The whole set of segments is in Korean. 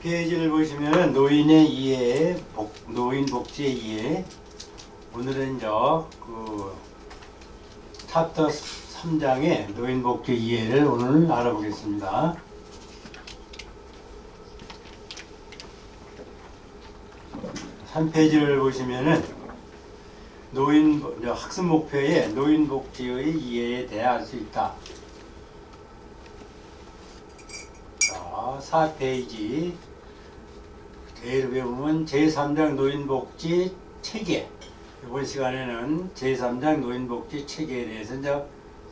페이지를 보시면 노인의 이해, 노인 복지의 이해. 오늘은 챕터 3장의 노인 복지 이해를 오늘 알아보겠습니다. 한 페이지를 보시면은 학습 목표에 노인 복지의 이해에 대해 알 수 있다. 자, 4페이지 제일 위에 보면 제3장 노인복지 체계. 이번 시간에는 제3장 노인복지 체계에 대해서 이제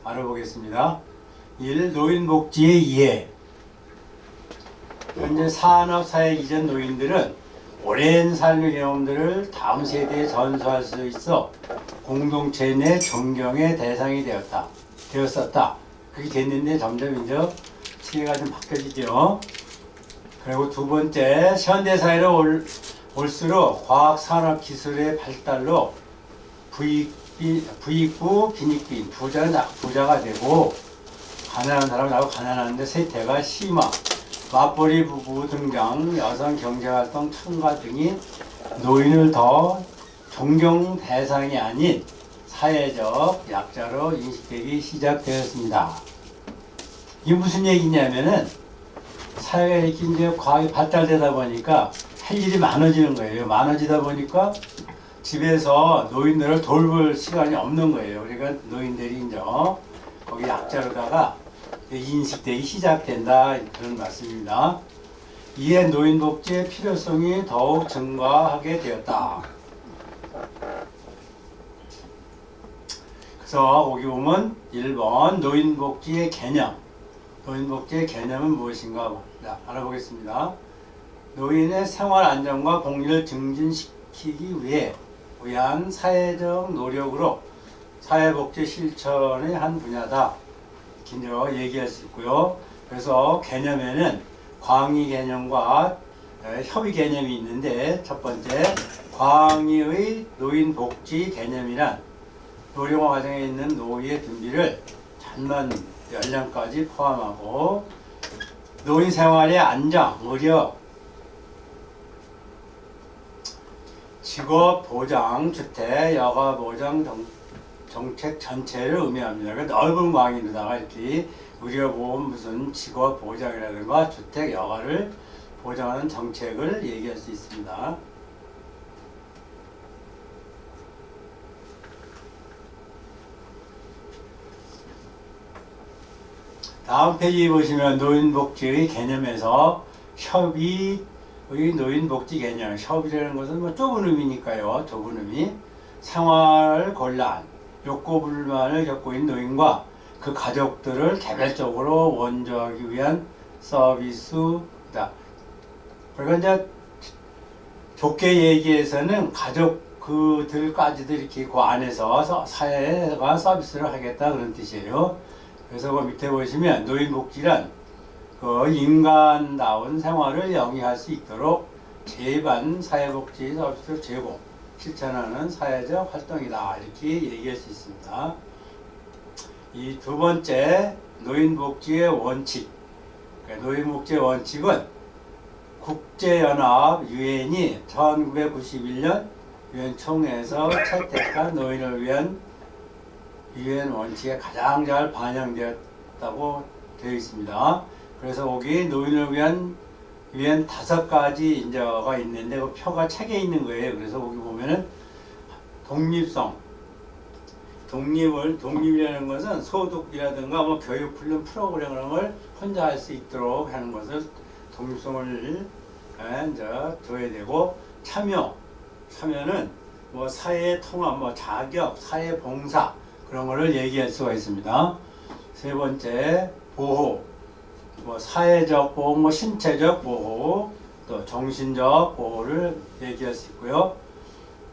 알아보겠습니다. 1. 노인복지의 이해. 현재 산업사회 이전 노인들은 오랜 삶의 경험들을 다음 세대에 전수할 수 있어 공동체 내 존경의 대상이 되었었다. 그게 됐는데 점점 이제 체계가 좀 바뀌어지죠. 그리고 두 번째, 현대사회로 올수록 과학산업기술의 발달로 부익부 빈익빈, 부자가 되고 가난한 사람은 나고 가난한데 세태가 심화, 맞벌이 부부 등장, 여성 경제활동 참가 등이 노인을 더 존경 대상이 아닌 사회적 약자로 인식되기 시작되었습니다. 이게 무슨 얘기냐면은 사회가 이렇게 이제 과학이 발달되다 보니까 할 일이 많아지는 거예요. 많아지다 보니까 집에서 노인들을 돌볼 시간이 없는 거예요. 그러니까 노인들이 이제 거기 약자로다가 인식되기 시작된다, 그런 말씀입니다. 이에 노인복지의 필요성이 더욱 증가하게 되었다. 그래서 거기 보면 1번 노인복지의 개념. 노인복지의 개념은 무엇인가 알아보겠습니다. 노인의 생활 안정과 복리를 증진시키기 위한 사회적 노력으로 사회복지 실천의 한 분야다. 이렇게 얘기할 수 있고요. 그래서 개념에는 광의 개념과 협의 개념이 있는데, 첫 번째 광의의 노인복지 개념이란 노령화 과정에 있는 노인의 준비를 전반 연령까지 포함하고 노인 생활의 안정, 의료, 직업 보장, 주택, 여가 보장 정책 전체를 의미합니다. 그러니까 넓은 광의로다가 이렇게 의료보험, 무슨 직업 보장이라든가 주택, 여가를 보장하는 정책을 얘기할 수 있습니다. 다음 페이지 보시면 노인복지의 개념에서 협의의 노인복지 개념. 협의라는 것은 뭐 좁은 의미니까요. 좁은 의미. 생활 곤란, 욕구 불만을 겪고 있는 노인과 그 가족들을 개별적으로 원조하기 위한 서비스다. 그러니까 이제 좋게 얘기해서는 가족 그들까지도 이렇게 그 안에서 사회가 서비스를 하겠다, 그런 뜻이에요. 그래서 그 밑에 보시면 노인복지란 그 인간다운 생활을 영위할 수 있도록 제반 사회복지 서비스 제공, 실천하는 사회적 활동이다, 이렇게 얘기할 수 있습니다. 이 두 번째, 노인복지의 원칙. 노인복지의 원칙은 국제연합 유엔이 1991년 유엔 총회에서 채택한 노인을 위한 유엔 원칙에 가장 잘 반영되었다고 되어 있습니다. 그래서 거기 노인을 위한 유엔 5가지 인자가 있는데 그 표가 책에 있는 거예요. 그래서 거기 보면은 독립이라는 것은 소득이라든가 뭐 교육 훈련 프로그램 그런 걸 혼자 할 수 있도록 하는 것을 독립성을 이제 줘야 되고, 참여는 뭐 사회 통합, 뭐 자격, 사회 봉사 그런 거를 얘기할 수가 있습니다. 세 번째, 보호, 뭐 사회적 보호, 뭐 신체적 보호, 또 정신적 보호를 얘기할 수 있고요.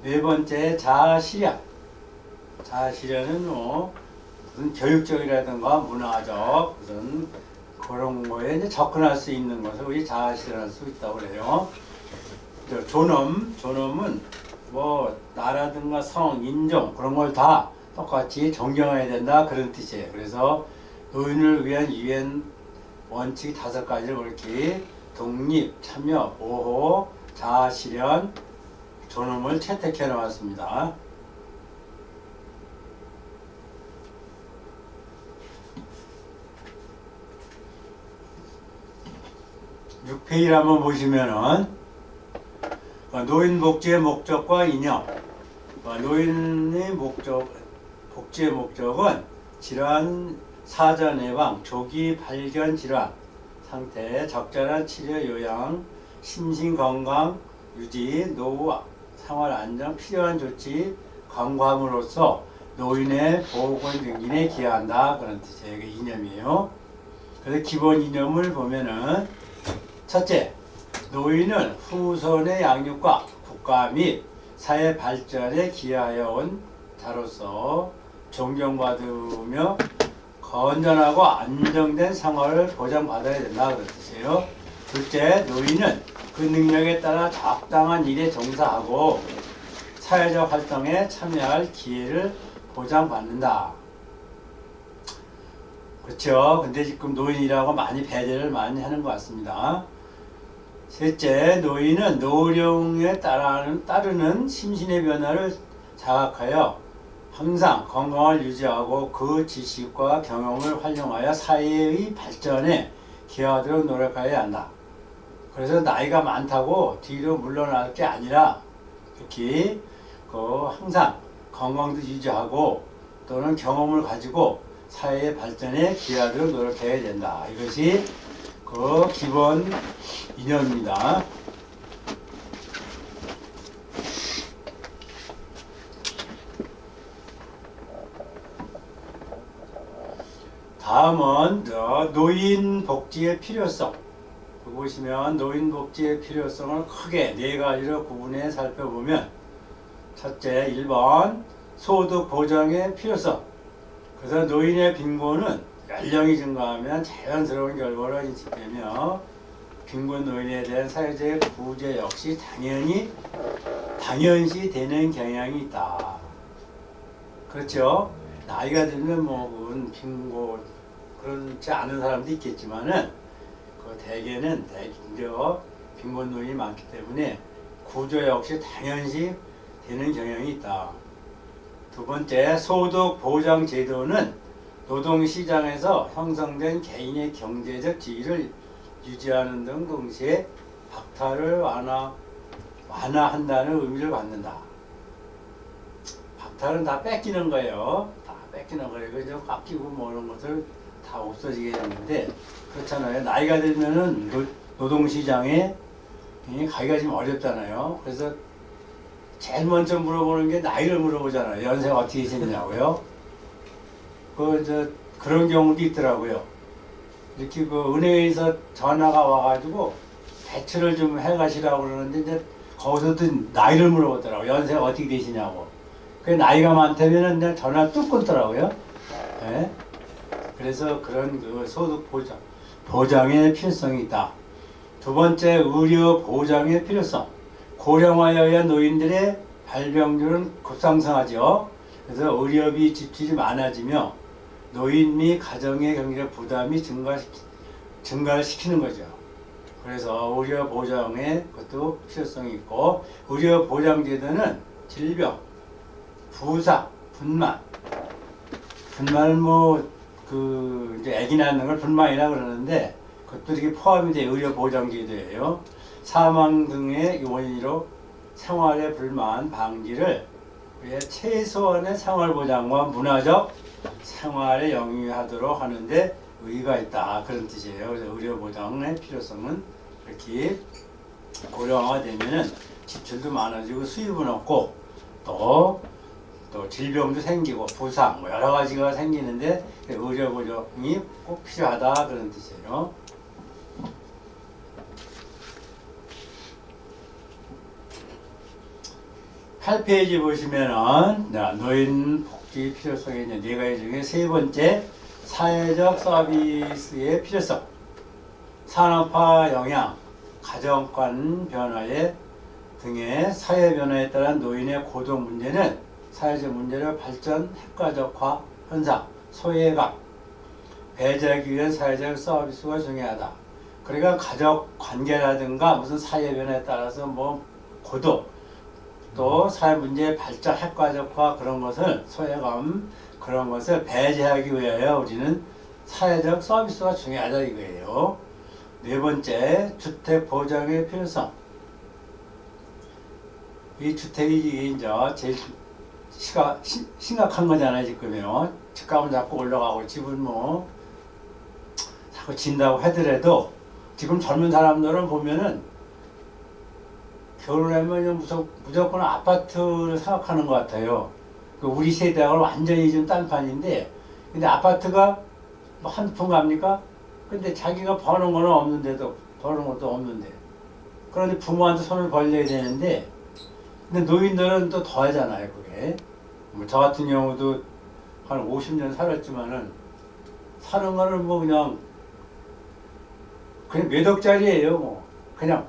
네 번째, 자아실현. 자아실현은 뭐 무슨 교육적이라든가 문화적 무슨 그런 거에 이제 접근할 수 있는 것을 우리 자아실현할 수 있다고 그래요. 존엄은 뭐 나라든가 성, 인종 그런 걸 다 똑같이 존경해야 된다, 그런 뜻이에요. 그래서 노인을 위한 유엔 원칙 5가지를 그렇게 독립, 참여, 보호, 자아실현, 존엄을 채택해 놓았습니다. 6페이지를 한번 보시면은 노인 복지의 목적과 이념. 노인의 복지의 목적은 질환 사전 예방, 조기 발견 질환 상태, 적절한 치료 요양, 심신 건강 유지, 노후 생활 안정, 필요한 조치 강구함으로써 노인의 보건 증진에 기여한다. 그런 뜻이에요. 이게 이념이에요. 그래서 기본 이념을 보면은 첫째, 노인은 후손의 양육과 국가 및 사회 발전에 기여하여 온 자로서 존경받으며 건전하고 안정된 생활을 보장받아야 된다. 그런 뜻이에요. 둘째, 노인은 그 능력에 따라 적당한 일에 종사하고 사회적 활동에 참여할 기회를 보장받는다. 그렇죠. 근데 지금 노인이라고 많이 배제를 많이 하는 것 같습니다. 셋째, 노인은 노령에 따르는 심신의 변화를 자각하여 항상 건강을 유지하고 그 지식과 경험을 활용하여 사회의 발전에 기여하도록 노력해야 한다. 그래서 나이가 많다고 뒤로 물러날 게 아니라 특히 항상 건강도 유지하고 또는 경험을 가지고 사회의 발전에 기여하도록 노력해야 된다. 이것이 그 기본 이념입니다. 다음은 노인 복지의 필요성. 보시면 노인 복지의 필요성을 크게 네 가지로 구분해 살펴보면 첫째, 1번 소득 보장의 필요성. 그래서 노인의 빈곤은 연령이 증가하면 자연스러운 결과로 인식되며 빈곤 노인에 대한 사회적 구제 역시 당연시 되는 경향이 있다. 그렇죠? 나이가 들면 빈곤 그렇지 않은 사람도 있겠지만은 대개는 빈곤 노인이 많기 때문에 구조 역시 당연시 되는 경향이 있다. 두 번째, 소득 보장 제도는 노동시장에서 형성된 개인의 경제적 지위를 유지하는 등 동시에 박탈을 완화한다는 의미를 갖는다. 박탈은 다 뺏기는 거예요. 다 뺏기는 거예요. 그죠? 깎이고 이런 것들 다 없어지게 되는데 그렇잖아요. 나이가 들면은 노동시장에 가기가 좀 어렵잖아요. 그래서 제일 먼저 물어보는 게 나이를 물어보잖아요. 연세가 어떻게 되시냐고요. 그런 경우도 있더라고요. 이렇게 은행에서 전화가 와가지고 대출을 좀 해가시라고 그러는데 이제 거기서도 나이를 물어보더라고요. 연세가 어떻게 되시냐고. 그 나이가 많다면은 전화 뚝 끊더라고요. 네? 그래서 그런 소득 보장의 필요성이 있다. 두 번째, 의료 보장의 필요성. 고령화에 의한 노인들의 발병률은 급상승하죠. 그래서 의료비 지출이 많아지며 노인 및 가정의 경제적 부담이 증가를 시키는 거죠. 그래서 의료 보장에 그것도 필요성이 있고, 의료 보장 제도는 질병, 부상, 분만을 이제 아기 낳는 걸 분만이라 그러는데 그것도 이렇게 포함이 돼 의료 보장 제도예요. 사망 등의 원인으로 생활의 불만 방지를 위해 최소한의 생활 보장과 문화적 생활에 영위하도록 하는데 의의가 있다. 그런 뜻이에요. 그래서 의료 보장의 필요성은 이렇게 고령화가 되면은 지출도 많아지고 수입은 없고 또 질병도 생기고 부상 여러 가지가 생기는데 의료 보장이 꼭 필요하다. 그런 뜻이에요. 팔 페이지 보시면은 노인 복지 필요성에 있는 네 가지 중에 세 번째, 사회적 서비스의 필요성. 산업화 영향, 가정관 변화에 등의 사회 변화에 따른 노인의 고독 문제는 사회적 문제로 발전 핵가족화 현상, 소외감, 배제하기 위한 사회적 서비스가 중요하다. 그러니까 가족 관계라든가 무슨 사회 변화에 따라서 뭐 고독 또 사회 문제의 발전, 핵가족화 그런 것을 소외감 그런 것을 배제하기 위하여 우리는 사회적 서비스가 중요하다 이거예요. 네 번째, 주택 보장의 필요성. 이 주택이 이제 제일 심각한 거잖아요 지금요. 집값은 자꾸 올라가고 집은 뭐 자꾸 진다고 하더라도 지금 젊은 사람들은 보면은 결혼하면 무조건 아파트를 생각하는 것 같아요. 우리 세대하고는 완전히 좀 딴판인데, 근데 아파트가 뭐 한두 푼 갑니까? 근데 자기가 버는 거는 없는데도, 버는 것도 없는데. 그런데 부모한테 손을 벌려야 되는데, 근데 노인들은 또 더 하잖아요, 그게. 뭐 저 같은 경우도 한 50년 살았지만은, 사는 거는 뭐 그냥 몇 억짜리예요, 뭐. 그냥.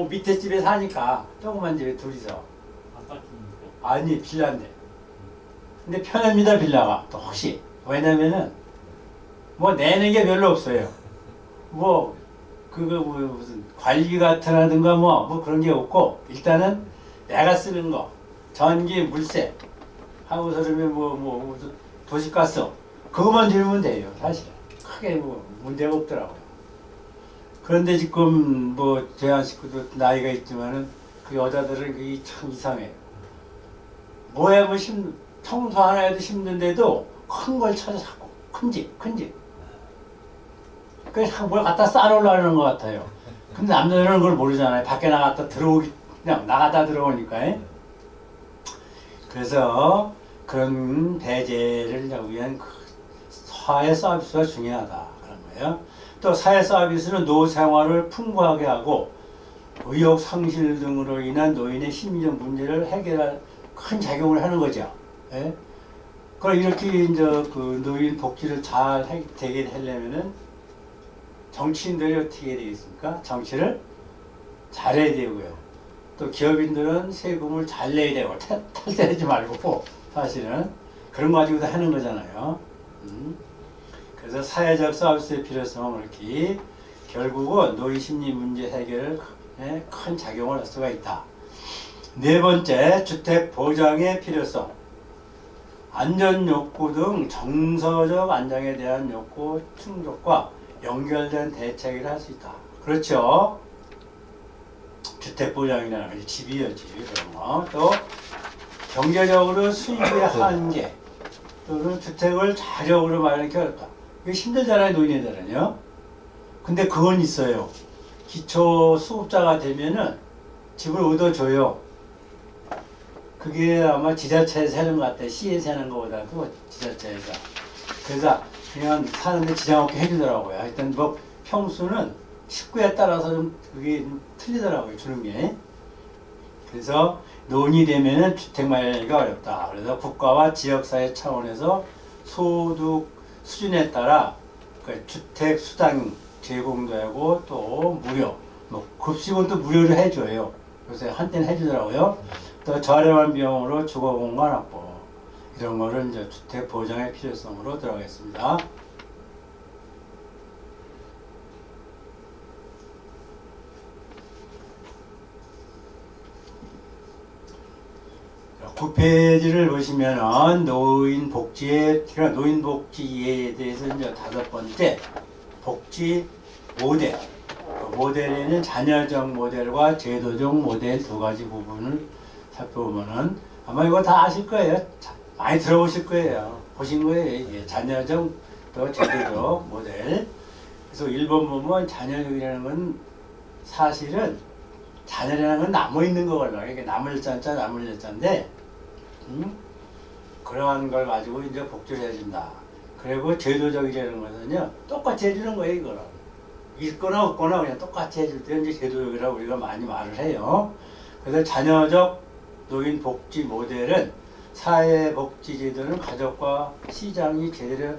밑에 집에 사니까 조그만 집에 둘이서. 아파트입니까? 아니 빌라인데. 근데 편합니다 빌라가 또 혹시 왜냐면은 뭐 내는 게 별로 없어요. 뭐 그거 뭐 무슨 관리 같으라든가 뭐 그런 게 없고 일단은 내가 쓰는 거 전기 물세 하고서 그러면 뭐 무슨 도시가스 그것만 줄이면 돼요 사실. 크게 뭐 문제가 없더라고요. 그런데 지금 뭐 제한 식구도 나이가 있지만은 그 여자들은 그게 참 이상해요. 뭐야 뭐 청소 하나 해도 힘든데도 큰 걸 찾아 자꾸 큰 집. 그래서 뭘 갖다 쌓아놓으려는 것 같아요. 근데 남자들은 그걸 모르잖아요. 밖에 나갔다 들어오기 그냥 나갔다 들어오니까. 그래서 그런 배제를 위한 사회 서비스가 중요하다 그런 거예요. 또 사회 서비스는 노후 생활을 풍부하게 하고 의욕 상실 등으로 인한 노인의 심리적 문제를 해결할 큰 작용을 하는 거죠. 예? 그럼 이렇게 이제 그 노인 복지를 잘 되게 하려면은 정치인들이 어떻게 해야 되겠습니까? 정치를 잘해야 되고요. 또 기업인들은 세금을 잘 내야 되고 탈세하지 말고 사실은 그런 거 가지고도 하는 거잖아요. 그래서 사회적 서비스의 필요성은 이렇게 결국은 노인 심리 문제 해결에 큰 작용을 할 수가 있다. 네 번째, 주택 보장의 필요성. 안전 욕구 등 정서적 안정에 대한 욕구 충족과 연결된 대책을 할 수 있다. 그렇죠. 주택 보장이라는 게 집이요, 집 그런 거. 또 경제적으로 수입의 한계 또는 주택을 자력으로 마련하기 어렵다. 이게 힘들잖아요, 노인들은요. 근데 그건 있어요. 기초 수급자가 되면은 집을 얻어줘요. 그게 아마 지자체에서 하는 것 같아요. 시에서 하는 것보다도 지자체에서. 그래서 그냥 사는데 지장 없게 해주더라고요. 하여튼 뭐 평수는 식구에 따라서 좀 그게 좀 틀리더라고요. 주는 게. 그래서 노인이 되면은 주택 마련하기가 어렵다. 그래서 국가와 지역사회 차원에서 소득 수준에 따라 그 주택 수당 제공도 하고 또 무료, 뭐 급식은 또 무료로 해줘요. 요새 한때는 해주더라고요. 또 저렴한 비용으로 주거 공간 확보 이런 거를 이제 주택 보장의 필요성으로 들어가겠습니다. 그 페이지를 보시면은 노인 복지에 대해서 이제 다섯 번째 복지 모델. 그 모델에는 자녀적 모델과 제도적 모델 두 가지 부분을 살펴보면은 아마 이거 다 아실 거예요. 많이 들어보실 거예요. 보신 거예요. 이게 자녀적 또 제도적 모델. 그래서 1번 보면 자녀적이라는 건 사실은 자녀라는 건 나무 있는 거걸로. 이게 나물 자자 나물 자인데 그러한 걸 가지고 이제 복지를 해준다. 그리고 제도적이라는 것은요 똑같이 해주는 거예요. 이거는 있거나 없거나 그냥 똑같이 해줄 때 이제 제도적이라고 우리가 많이 말을 해요. 그래서 자녀적 노인 복지 모델은 사회복지제도는 가족과 시장이 제대로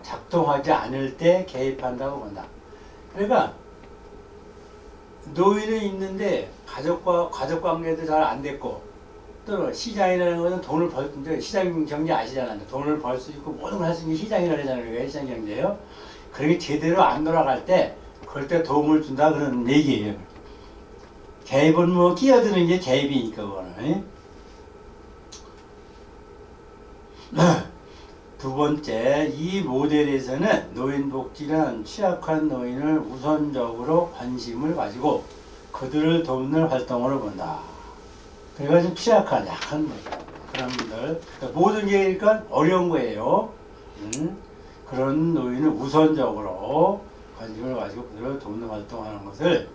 작동하지 않을 때 개입한다고 본다. 그러니까 노인은 있는데 가족 관계도 잘 안 됐고 또 시장이라는 것은 돈을 벌 시장 경제 아시잖아요. 돈을 벌 수 있고 모든 걸 할 수 있는 시장이라고 하잖아요. 시장 경제요. 그게 제대로 안 돌아갈 때 그럴 때 도움을 준다 그런 얘기예요. 개입은 뭐 끼어드는 게 개입이니까 그거는. 두 번째, 이 모델에서는 노인복지는 취약한 노인을 우선적으로 관심을 가지고 그들을 돕는 활동으로 본다. 그래가지고 취약한, 약한 그런 분들, 그러니까 모든 게 그러니까 어려운 거예요. 그런 노인을 우선적으로 관심을 가지고 그들을 돕는 활동하는 것을,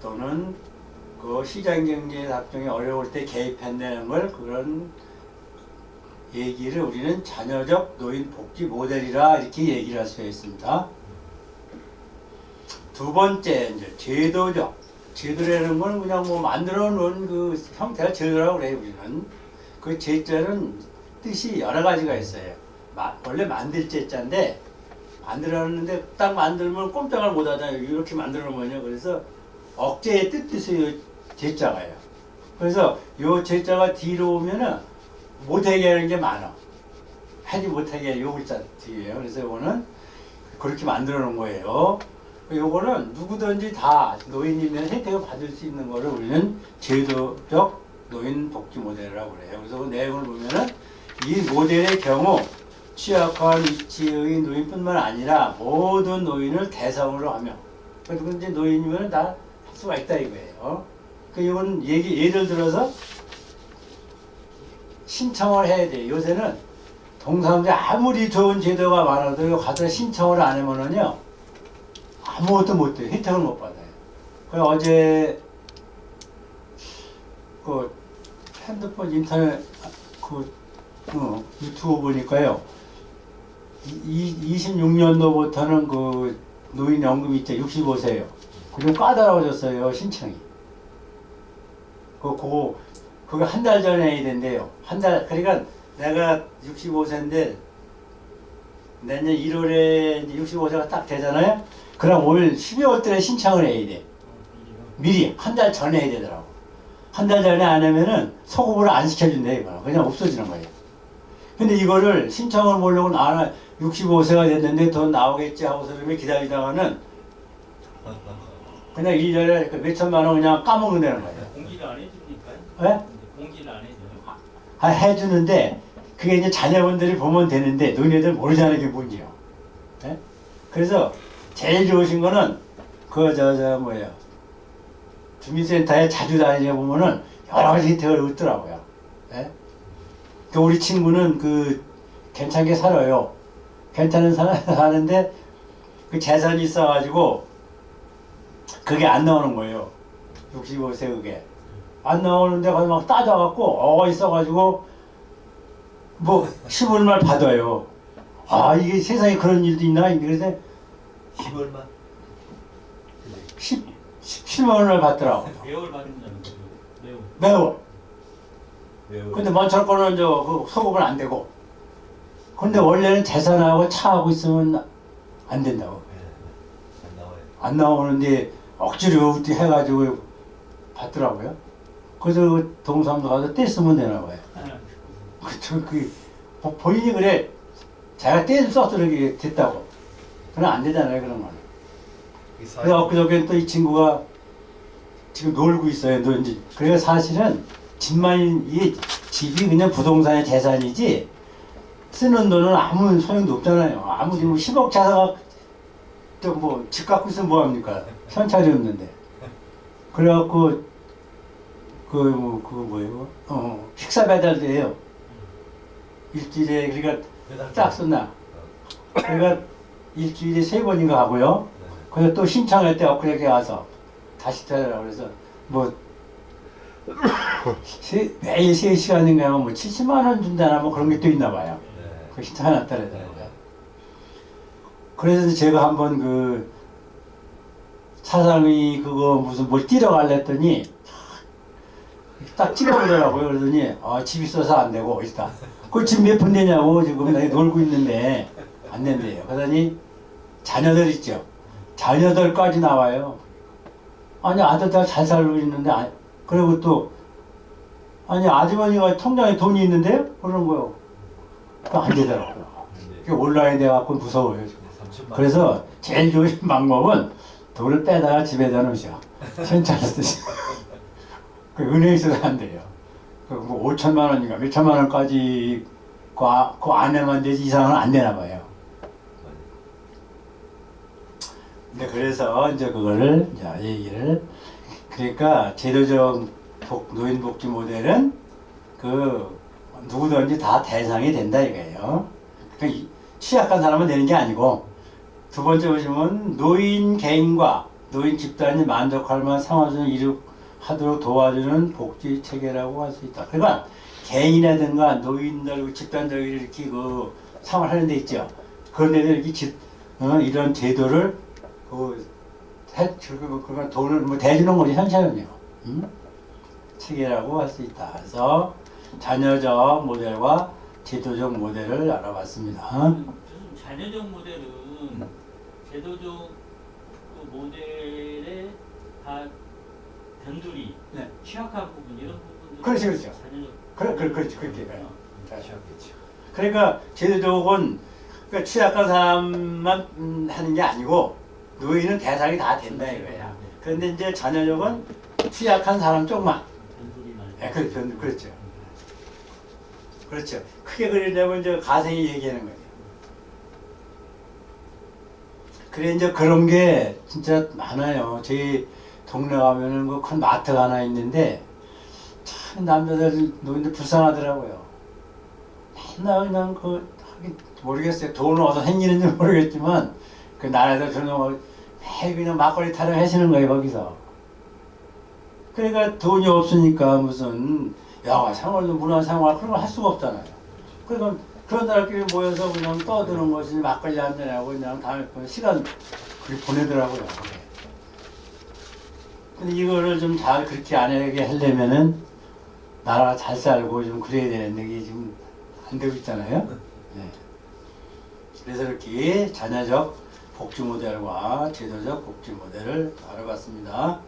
또는 그 시장경제 작동이 어려울 때 개입한다는 걸, 그런 얘기를 우리는 자녀적 노인 복지 모델이라 이렇게 얘기를 할 수 있습니다. 두 번째, 이제 제도라는 건 그냥 뭐 만들어 놓은 그 형태가 제도라고 그래요, 우리는. 그 제자는 뜻이 여러 가지가 있어요. 원래 만들 제자인데, 만들었는데 딱 만들면 꼼짝을 못 하잖아요. 이렇게 만들어 놓으면요. 그래서 억제의 뜻이 제자가요. 그래서 요 제자가 뒤로 오면은 못하게 하는 게 많아. 하지 못하게 요 글자 뒤에요. 그래서 이거는 그렇게 만들어 놓은 거예요. 요거는 누구든지 다 노인이면 혜택을 받을 수 있는 거를 우리는 제도적 노인 복지 모델이라고 그래요. 그래서 그 내용을 보면은 이 모델의 경우 취약한 위치의 노인뿐만 아니라 모든 노인을 대상으로 하며, 누구든지 노인이면 다 할 수가 있다 이거예요. 이건 예를 들어서 신청을 해야 돼. 요새는 동사무소 아무리 좋은 제도가 많아도 가서 신청을 안 하면은요 아무것도 못 돼요. 혜택을 못 받아요. 어제 그 핸드폰 인터넷 유튜브 보니까요, 26년도부터는 그 노인연금 있죠. 65세요. 그리고 까다로워졌어요, 신청이. 그거 한 달 전에 해야 된대요. 그러니까 내가 65세인데 내년 1월에 이제 65세가 딱 되잖아요. 그럼 올 12월 달에 신청을 해야 돼. 미리 한 달 전에 해야 되더라고. 한 달 전에 안 하면은 소급을 안 시켜준대. 이거는 그냥 없어지는 거예요. 근데 이거를 신청을 보려고 65세가 됐는데 돈 나오겠지 하고서 그러면 기다리다가는 그냥 1년에 몇 천만 원 그냥 까먹는다는 거예요. 공지를 안 해주니까요? 네? 공지를 안 해줘요. 해주는데 그게 이제 자녀분들이 보면 되는데 너희들 모르자는 게 문제요. 네? 그래서 제일 좋으신 거는 주민센터에 자주 다니다 보면은 여러 가지 혜택을 얻더라고요. 네? 우리 친구는 괜찮게 살아요. 괜찮은 사는데 그 재산이 있어가지고 그게 안 나오는 거예요. 65세 그게. 안 나오는데 거기 막 따져갖고 있어가지고 뭐 10얼마를 받아요. 이게 세상에 그런 일도 있나? 그래서 10얼마? 17만 원을 받더라고. 매월 받는다는 거죠. 매월. 근데 먼저 거는 소급은 안 되고. 근데 원래는 재산하고 차하고 있으면 안 된다고. 안 나와요. 안 나오는데 억지로 해가지고 받더라고요. 그래서 동사무소 가서 떼쓰면 되나 봐요. 본인이 그래. 자기가 떼를 써서 이렇게 됐다고. 그럼 안 되잖아요, 그런 거는. 그래서 엊그저께 또 이 친구가 지금 놀고 있어요. 그래서 사실은 이게 집이 그냥 부동산의 재산이지 쓰는 돈은 아무 소용도 없잖아요. 아무리 10억 자사가 집 갖고 있으면 뭐합니까? 현찰이 없는데. 그래갖고 식사 배달도 해요. 일주일에 그러니까 딱 썼나. 그러니까 일주일에 3번인가 하고요. 그래서 또 신청할 때 엊그저께 와서 다시 되더라고. 그래서 매일 3시간인가 하면 70만 원 준다나 그런 게 또 있나 봐요. 그 신청해놨다 그러더라고요. 그래서 제가 한번 사장이 무슨 뭘 뛰러 갈래 했더니 딱 찍어보더라고요. 그러더니 집 있어서 안 되고 일단 그 집 몇 푼 되냐고 지금 내가 놀고 있는데 안 된대요. 그러더니 자녀들 있죠. 자녀들까지 나와요. 아들 잘 살고 있는데 그리고 또 아주머니가 통장에 돈이 있는데요? 그런 거요. 또 안 되더라고요. 온라인 돼갖고 무서워요. 그래서 제일 좋은 방법은 돈을 빼다가 집에다 놓으셔. 현찰로 쓰시고. 그 은행에서도 안 돼요. 그뭐 5천만 원인가 몇천만 원까지 그 안에만 되지 이상은 안 되나 봐요. 근데 그래서 이제 그거를 이제 얘기를 그러니까 제도적 노인복지 모델은 그 누구든지 다 대상이 된다 이거예요. 그러니까 취약한 사람은 되는 게 아니고 두 번째 보시면 노인 개인과 노인 집단이 만족할 만한 생활을 이룩하도록 도와주는 복지 체계라고 할 수 있다. 그러니까 개인이라든가 노인들 집단들이 이렇게 그 생활하는 데 있죠. 그런 데들 이렇게 이런 제도를 그러면 돈을 뭐 대주는 거지 현실은요. 체계라고 할 수 있다. 그래서 자녀적 모델과 제도적 모델을 알아봤습니다. 자녀적 모델은 제도적 그 모델에 다 변두리, 네. 취약한 부분 이런 부분들. 그렇죠, 그렇죠. 자녀적. 그렇지, 그렇게. 하셨겠죠. 그러니까 제도적은 그러니까 취약한 사람만 하는 게 아니고 노인은 대상이 다 된다 이거야. 그런데 이제 자녀적은 취약한 사람 쪽만. 변두리만. 네, 그렇죠. 그렇죠. 크게 그리려면 이제 가생이 얘기하는 거예요. 그래 이제 그런 게 진짜 많아요. 저희 동네 가면은 그 큰 마트가 하나 있는데 참 남자들 노인들 불쌍하더라고요. 맨날 그냥 하긴 모르겠어요. 돈은 어디서 생기는지 모르겠지만 그 나라에서 주는 거 매일 그냥 막걸리 타령 하시는 거예요 거기서. 그러니까 돈이 없으니까 무슨 생활도 문화생활 그런 거 할 수가 없잖아요. 그러니까 그런 사람끼리 모여서 그냥 떠드는 것이 막걸리 한잔하고 그냥 다음에 시간 그렇게 보내더라고요. 근데 이거를 좀 잘 그렇게 안 하게 하려면은 나라가 잘 살고 좀 그래야 되는데 이게 지금 안 되고 있잖아요. 네. 그래서 이렇게 자녀적 복지 모델과 제도적 복지 모델을 알아봤습니다.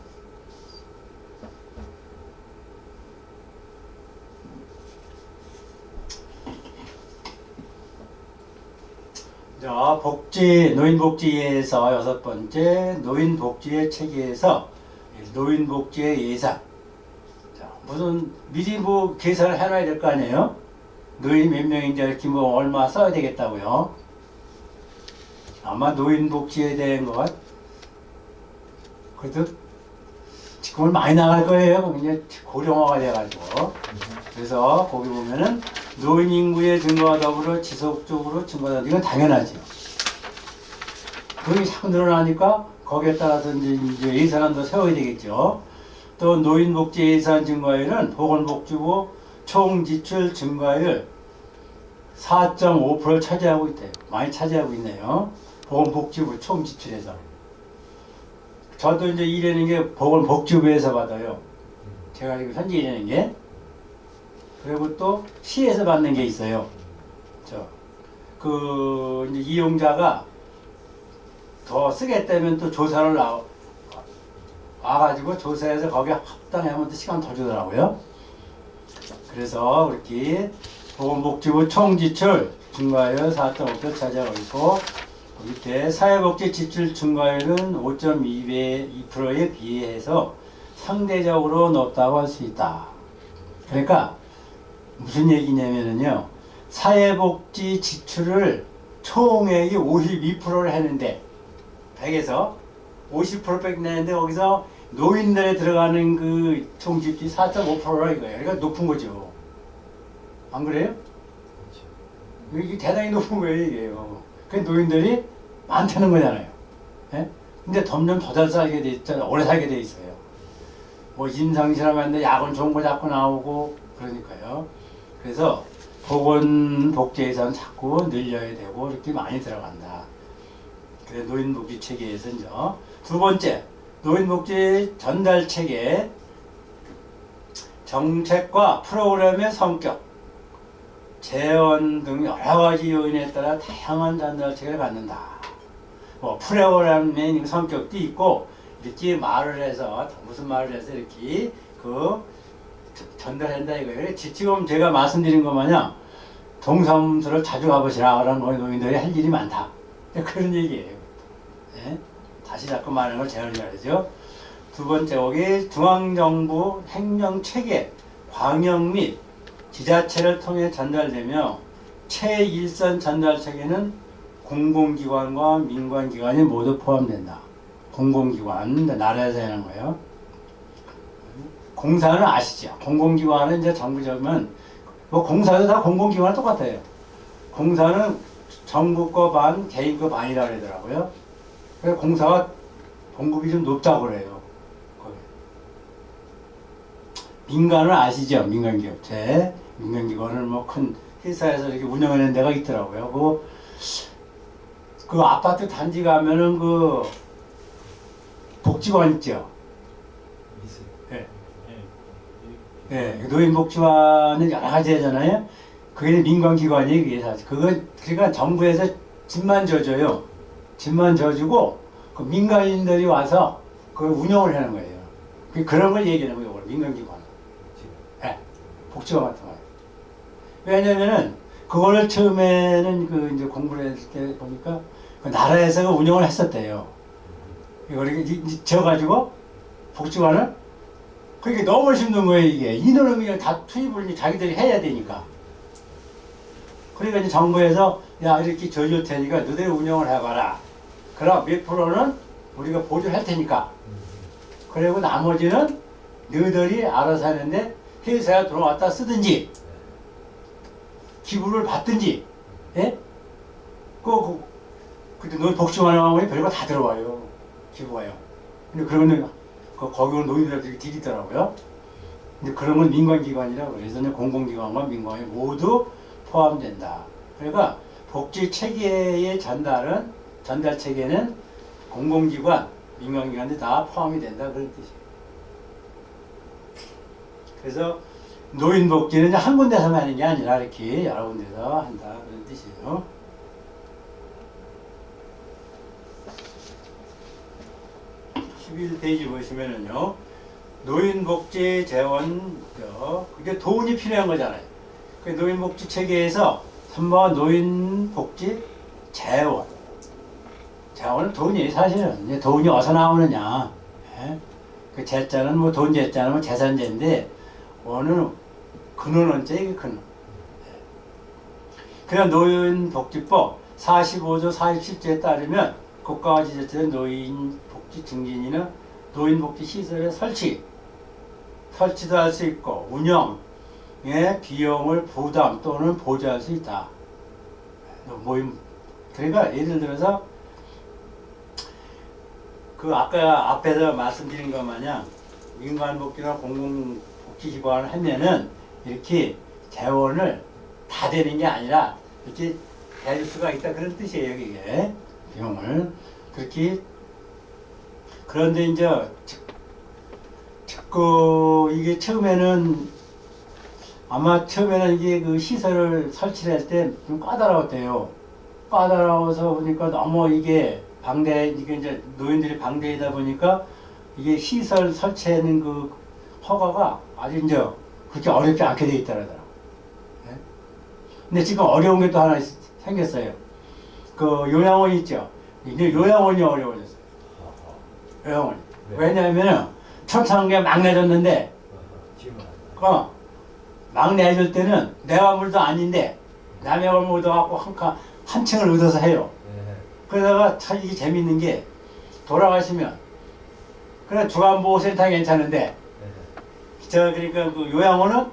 자, 노인복지에서 여섯 번째, 노인복지의 체계에서 노인복지의 예산. 자, 무슨 미리 뭐 계산을 해놔야 될 거 아니에요? 노인 몇 명인지 이렇게 뭐 얼마 써야 되겠다고요. 아마 노인복지에 대한 것, 그래도 지금은 많이 나갈 거예요. 이제 고령화가 돼가지고. 그래서 거기 보면은 노인 인구의 증가와 더불어 지속적으로 증가한다. 이건 당연하죠. 그게 자꾸 늘어나니까 거기에 따라서 이제 예산안도 세워야 되겠죠. 또 노인복지 예산 증가율은 보건복지부 총 지출 증가율 4.5%를 차지하고 있대요. 많이 차지하고 있네요. 보건복지부 총 지출에서. 저도 이제 일하는 게 보건복지부에서 받아요. 제가 지금 현재 일하는 게. 그리고 또 시에서 받는 게 있어요. 이제 이용자가 더 쓰겠다면 또 조사를 와가지고 조사해서 거기에 합당하면 또 시간 더 주더라고요. 그래서 이렇게 보건복지부 총지출 증가율 4.5% 차지하고 있고 밑에 사회복지 지출 증가율은 5.2%에 비해서 상대적으로 높다고 할 수 있다. 그러니까 무슨 얘기냐면요. 사회복지 지출을 총액이 52%를 했는데 100에서 50%밖에 내는데 거기서 노인들에 들어가는 그 총지출이 4.5%라 이거예요. 그러니까 높은 거죠. 안 그래요? 이게 대단히 높은 거예요, 이게요. 그 노인들이 많다는 거잖아요. 예? 근데 점점 더 잘 살게 돼 있잖아요. 오래 살게 돼 있어요. 뭐 임상실험하는데 약은 좋은 거 자꾸 나오고 그러니까요. 그래서 보건복지 예산 자꾸 늘려야 되고 이렇게 많이 들어간다. 그래서 노인복지 체계에서 이제 두 번째 노인복지 전달 체계 정책과 프로그램의 성격, 재원 등 여러 가지 요인에 따라 다양한 전달 체계를 갖는다. 뭐 프로그램의 성격도 있고 이렇게 말을 해서 무슨 말을 해서 이렇게 전달한다 이거예요. 지금 제가 말씀드린 것 마냥 동사무소를 자주 가보시라 라는 거 노인들이 할 일이 많다. 그런 얘기예요. 네? 다시 자꾸 많은 걸 재현해야죠. 두 번째 거기 중앙정부 행정체계, 광역 및 지자체를 통해 전달되며 최일선 전달체계는 공공기관과 민관기관이 모두 포함된다. 공공기관, 나라에서 하는 거예요. 공사는 아시죠? 공공기관은 이제 정부적이면 뭐 공사도 다 공공기관은 똑같아요. 공사는 정부 거 반, 개인 거 반이라고 그러더라고요. 그래서 공사가 봉급이 좀 높다고 그래요. 민간은 아시죠? 민간기업체. 민간기관은 뭐 큰 회사에서 이렇게 운영하는 데가 있더라고요. 그 아파트 단지 가면은 그 복지관 있죠? 예. 예. 노인복지관은 여러 가지 하잖아요. 그게 민간기관이에요. 그게 사실. 그러니까 정부에서 집만 져줘요. 집만 져주고 그 민간인들이 와서 그걸 운영을 하는 거예요. 그런 걸 얘기하는 거예요. 민간기관. 예. 복지관 같은 거. 왜냐면은 그거를 처음에는 그 이제 공부를 했을 때 보니까 그 나라에서 운영을 했었대요. 이걸 져가지고 복지관을 그게 너무 힘든 거예요. 이게 인원을 그냥 다 투입을 자기들이 해야 되니까. 그러니까 이제 정부에서 야 이렇게 져줄 테니까 너희들이 운영을 해봐라. 그럼 몇 프로는 우리가 보조할 테니까. 그리고 나머지는 너희들이 알아서 하는데 회사에 들어왔다 쓰든지 기부를 받든지, 예? 그때 노인 복지관 하면 별거 다 들어와요. 기부가요. 근데 그러면 거기 노인들한테 디디더라고요. 근데 그런 건 민간기관이라고 그래서 공공기관과 민관이 모두 포함된다. 그러니까 복지 체계의 전달 체계는 공공기관, 민간기관이 다 포함이 된다 그런 뜻이에요. 그래서 노인복지는 한 군데서만 하는 게 아니라 이렇게 여러 군데서 한다 그런 뜻이에요. (11페이지) 보시면은요, 노인복지 재원, 그게 돈이 필요한 거잖아요. 그 노인복지 체계에서 3번 노인복지 재원. 재원은 돈이 사실은 이제 돈이 어디서 나오느냐. 예? 그 재자는 뭐 돈 재자는 뭐 재산재인데 어느 근원원자 이게 근원. 그냥 노인복지법 45조 47조에 따르면 국가와 지자체는 노인복지 증진이나 노인복지 시설의 설치도 할 수 있고 운영의 비용을 부담 또는 보조할 수 있다. 그러니까 예를 들어서 그 아까 앞에서 말씀드린 것 마냥 민간복지나 공공복지기관을 하면은 이렇게 재원을 다 되는 게 아니라 이렇게 될 수가 있다 그런 뜻이에요. 이게 비용을 그렇게. 그런데 이제 이게 처음에는 아마 처음에는 이게 그 시설을 설치를 할 때 좀 까다로웠대요. 까다로워서 보니까 너무 이게 이게 이제 노인들이 방대이다 보니까 이게 시설 설치하는 그 허가가 아주 이제 그렇게 어렵지 않게 돼 있더라고요. 네? 근데 지금 어려운 게 또 하나 생겼어요. 그 요양원 있죠. 이제 요양원이 어려워졌어요. 요양원. 네. 왜냐하면 천창계 막 내줬는데, 막내 해줄 때는 내가 물도 아닌데 남의 걸 묻어갖고 한 층을 얻어서 해요. 그러다가 참 이게 재밌는 게 돌아가시면 그래 주간보호센터 괜찮은데 그러니까 그 요양원은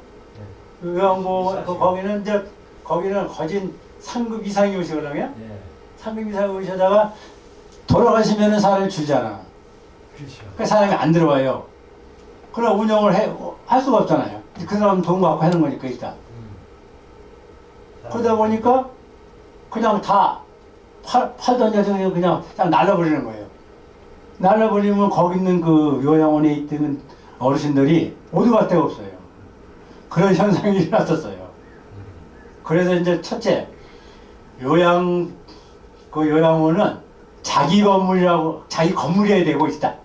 요양보호 거기는 이제 거기는 거진 상급 이상이 오시거든요. 상급 이상이 오시다가 돌아가시면은 사람이 줄잖아. 그렇죠. 그 사람이 안 들어와요. 그럼 운영을 할 수가 없잖아요. 그 사람 돈 갖고 하는 거니까 일단. 그러다 보니까 그냥 다 팔던 여성이 그냥 날라버리는 거예요. 날라버리면 거기 있는 그 요양원에 있던 어르신들이 어디 갈 데가 없어요. 그런 현상이 일어났었어요. 그래서 이제 첫째, 요양원은 자기 건물이어야 되고 있다.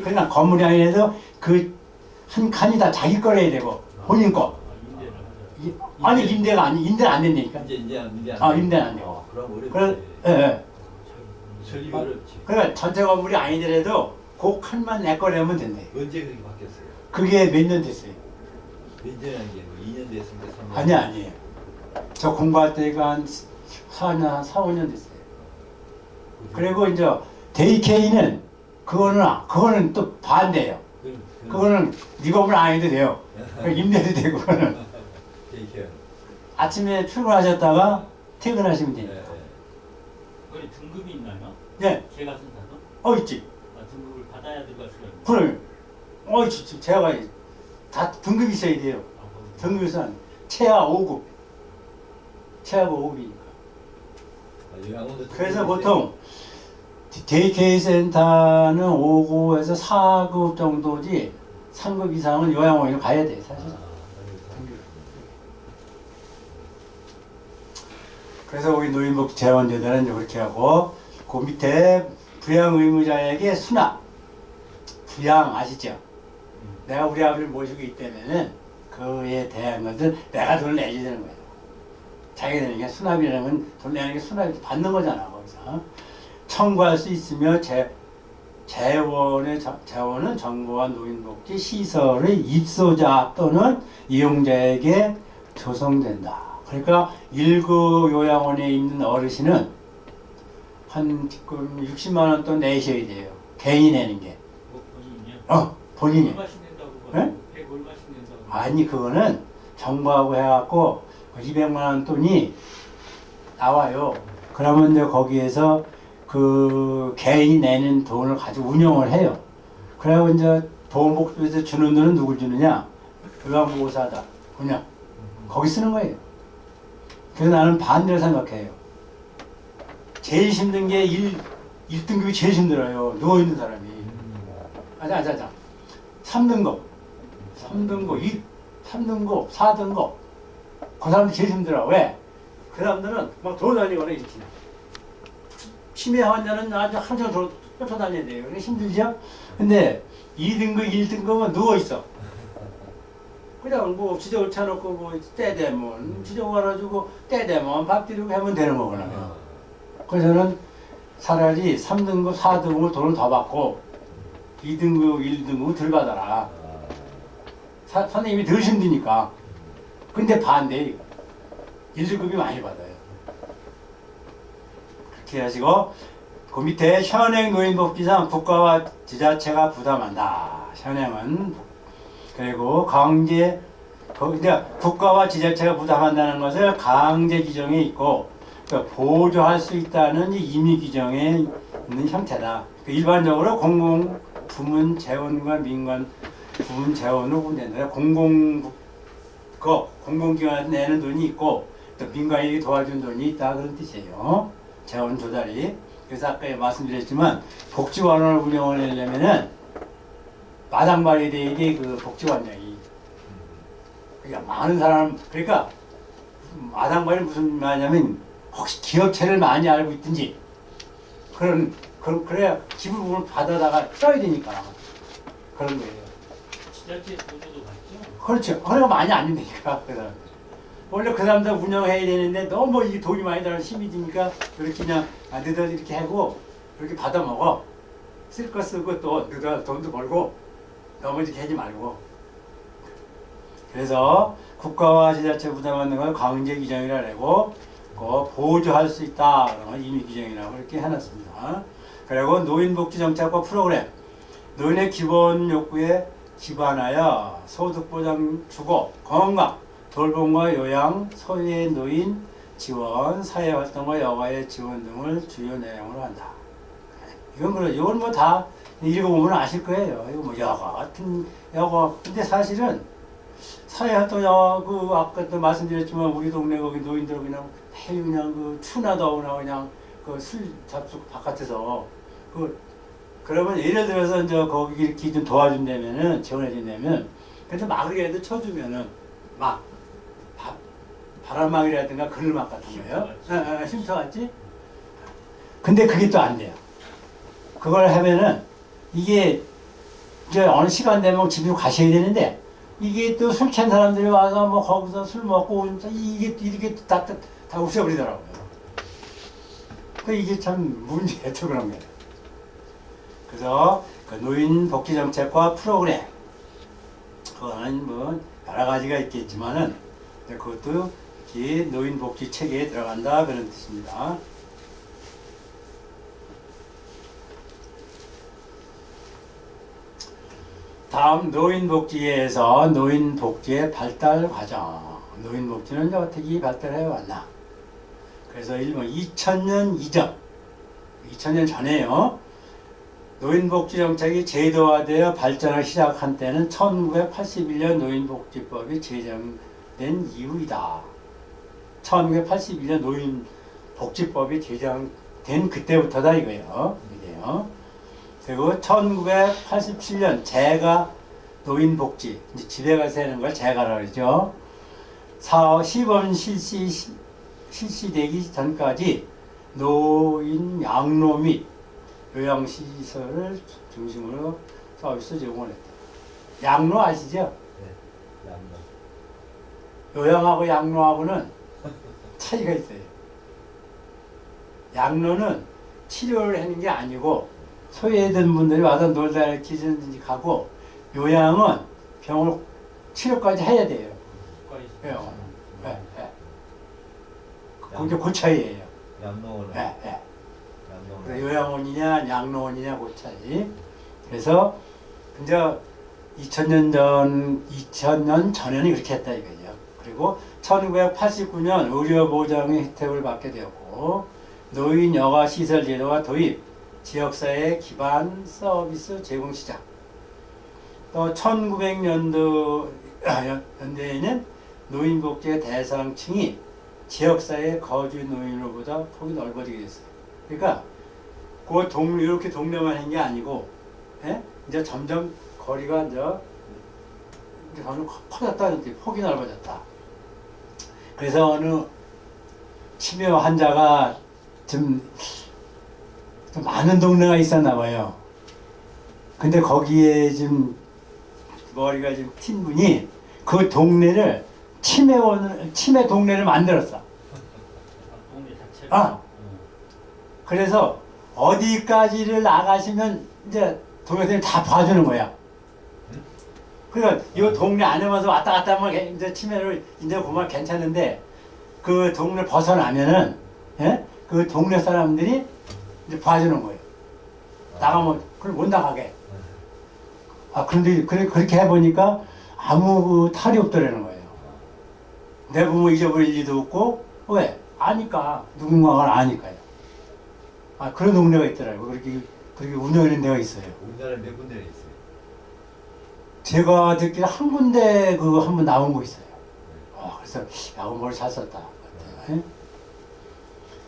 그냥 건물이 아니라도 그 한 칸이 다 자기 거래야 되고, 본인 거. 아니, 임대는 안 된다니까. 임대 안 임대는 안 되고. 그럼 그래, 예. 설립이 어렵지. 그러니까 전체 건물이 아니더라도 그 칸만 내 거라면 된대. 언제 그렇게 바뀌었어요? 그게 몇 년 됐어요? 몇 년 한게 뭐 2년 됐습니까? 3년? 아니에요. 저 공부할 때가 한 4년, 4, 5년 됐어요. 그리고 이제 데이케이는 그거는 또 반대예요. 그거는 네 건물 안 해도 돼요. 임대도 되고 그거는 데이케어. 아침에 출근하셨다가 퇴근하시면 네. 돼요. 그게 등급이 있나요? 네, 제가 쓴다도? 있지. 등급을 받아야 들어갈 수가 있나요? 그럼 있지. 제가 다 등급이 있어야 돼요. 등급에서는 최하 5급. 최하가 5급이니까. 그래서 보통 데이케이 센터는 5급에서 4급 정도지 3급 이상은 요양원으로 가야 돼 사실. 그래서 우리 노인복 재원제도는 그렇게 하고 그 밑에 부양 의무자에게 수납 부양 아시죠? 내가 우리 아버지를 모시고 있다면은 그에 대한 것을 내가 돈을 내야 되는 거예요. 자기들은 게 수납이라는 건 돈 내는 게 수납이 받는 거잖아 거기서. 청구할 수 있으며 재원은 정부와 노인복지 시설의 입소자 또는 이용자에게 조성된다. 그러니까 1급 요양원에 있는 어르신은 한 지금 60만 원 또 내셔야 돼요. 개인이 내는 게. 뭐 본인이요? 본인이. 얼마씩 낸다고 네? 100 얼마씩 낸다고? 아니 그거는 정부하고 해갖고 200만 원 돈이 나와요. 그러면 이제 거기에서 그 개인이 내는 돈을 가지고 운영을 해요. 그리고 이제 보건복지부에서 주는 돈은 누굴 주느냐? 요양보호사다. 그냥 거기 쓰는 거예요. 그래서 나는 반대로 생각해요. 제일 힘든 게 1등급이 제일 힘들어요. 누워있는 사람이. 아자. 3등급, 3등급, 4등급. 그 사람들 제일 힘들어. 왜? 그 사람들은 막 돌아다니거나 이렇게. 치매 환자는 아주 하루 종일 쫓아다녀야 돼요. 그게 힘들죠? 근데 2등급, 1등급은 누워있어. 그냥 뭐 지저귀 쳐놓고 뭐 때되면 지저귀 갈아주고 때되면 밥 드리고 하면 되는 거구나. 그래서는 차라리 3등급, 4등급을 돈을 더 받고 2등급, 1등급을 덜 받아라. 선생님이 덜 힘드니까. 근데 반대 1등급이 많이 받아요. 그렇게 하시고 그 밑에 현행 노인복지상 국가와 지자체가 부담한다. 현행은 그리고 강제 이제 국가와 지자체가 부담한다는 것을 강제 규정에 있고 그러니까 보조할 수 있다는 임의 규정에 있는 형태다. 일반적으로 공공 부문 재원과 민간 부문 재원으로 보낸다. 공공기관에서 내는 돈이 있고 또 민간이 도와준 돈이 있다 그런 뜻이에요. 재원 조달이. 그래서 아까 말씀드렸지만 복지관을 운영을 하려면은 마당발이 돼야 돼 그 복지관장이. 그러니까 많은 사람 그러니까 마당발이 무슨 말이냐면 혹시 기업체를 많이 알고 있든지 그래야 기부금을 받아다가 써야 되니까 그런 거예요. 지자체 보조도 받죠? 그렇죠. 그래가 많이 안 된다니까 그 사람들. 원래 그 사람들 운영해야 되는데 너무 이 돈이 많이 들어서 힘이 드니까 이렇게 그냥 너희들 이렇게 하고 이렇게 받아 먹어. 쓸 거 쓰고 또 너희들 돈도 벌고 너무 이렇게 하지 말고. 그래서 국가와 지자체 부담하는 걸 강제 규정이라 하고 보조할 수 있다. 그러면 임의 규정이라고 이렇게 해놨습니다. 그리고 노인복지정책과 프로그램 노인의 기본 욕구에 기반하여 소득보장, 주거, 건강, 돌봄과 요양, 소외 노인 지원, 사회활동과 여가의 지원 등을 주요 내용으로 한다. 이건 뭐 다 읽어보면 아실 거예요. 이거 뭐 여가 같은 여가. 근데 사실은 사회활동 여가 그 아까도 말씀드렸지만 우리 동네 거기 노인들 그냥 매일 그냥 그 추나 더우나 그냥 그 술 잡수고 바깥에서 그러면 예를 들어서 이제 거기 이렇게 좀 도와준다면은 지원해준다면 그래서 막이라도 쳐주면은 막 바람막이라든가 그늘막 같은 거예요. 쉼터 같지? 근데 그게 또 안 돼요. 그걸 하면은 이게 이제 어느 시간 되면 집으로 가셔야 되는데 이게 또 술 취한 사람들이 와서 뭐 거기서 술 먹고 이게 이렇게 다 없애버리더라고요. 그 이게 참 문제예요, 그런 게. 그래서 그 노인 복지 정책과 프로그램 그거는 뭐 여러 가지가 있겠지만은 그것도 이 노인 복지 체계에 들어간다 그런 뜻입니다. 다음 노인복지에서 노인복지의 발달 과정. 노인복지는 어떻게 발달해 왔나? 그래서 일본 2000년 이전, 2000년 전에요. 노인복지 정책이 제도화되어 발전을 시작한 때는 1981년 노인복지법이 제정된 이후이다. 1981년 노인복지법이 제정된 그때부터다 이거예요. 이게요. 그리고 1987년 재가 노인복지, 이제 집에 가서 하는 걸 재가라고 그러죠. 시범 실시되기 전까지 노인 양로 및 요양시설을 중심으로 서비스 제공을 했다. 양로 아시죠? 네. 양로. 요양하고 양로하고는 차이가 있어요. 양로는 치료를 하는 게 아니고 소외된 분들이 와서 놀다 이렇게 가고, 요양은 병을 치료까지 해야 돼요. 예, 예, 예. 그게 그 차이예요. 양로원은. 예, 예. 양로원. 요양원이냐 양로원이냐 그 차이. 그래서 이제 2000년 전에는 그렇게 했다 이거죠. 그리고 1989년 의료보장의 혜택을 받게 되었고, 노인 여가 시설 제도가 도입, 지역사회 기반 서비스 제공 시작. 또 1900년대에는 노인복지의 대상층이 지역사회 거주 노인으로보다 폭이 넓어지게 됐어요. 그러니까 그 이렇게 동네만 한 게 아니고, 예? 이제 점점 거리가 이제 커졌다, 폭이 넓어졌다. 그래서 어느 치매 환자가 좀 많은 동네가 있었나 봐요. 근데 거기에 좀 머리가 좀 튄 분이 그 동네를 치매 동네를 만들었어. 동네 자체가. 그래서 어디까지를 나가시면 이제 동네들이 다 봐주는 거야. 그러니까 이 동네 안에만서 왔다 갔다 하면 이제 치매를 이제 보면 괜찮은데, 그 동네 벗어나면은, 예? 그 동네 사람들이 이제 봐주는 거예요. 나가면 그걸 못 나가게. 그런데 그렇게 해보니까 아무 탈이 없더라는 거예요. 내 부모 잊어버릴 일도 없고, 왜? 아니까. 누군가가 아니까요. 그런 동네가 있더라고요. 그렇게 운영하는 데가 있어요. 우리나라에 몇 군데나 있어요? 제가 듣기로 한 군데 그거 한번 나온 거 있어요. 그래서 야, 머리 잘 썼다. 예?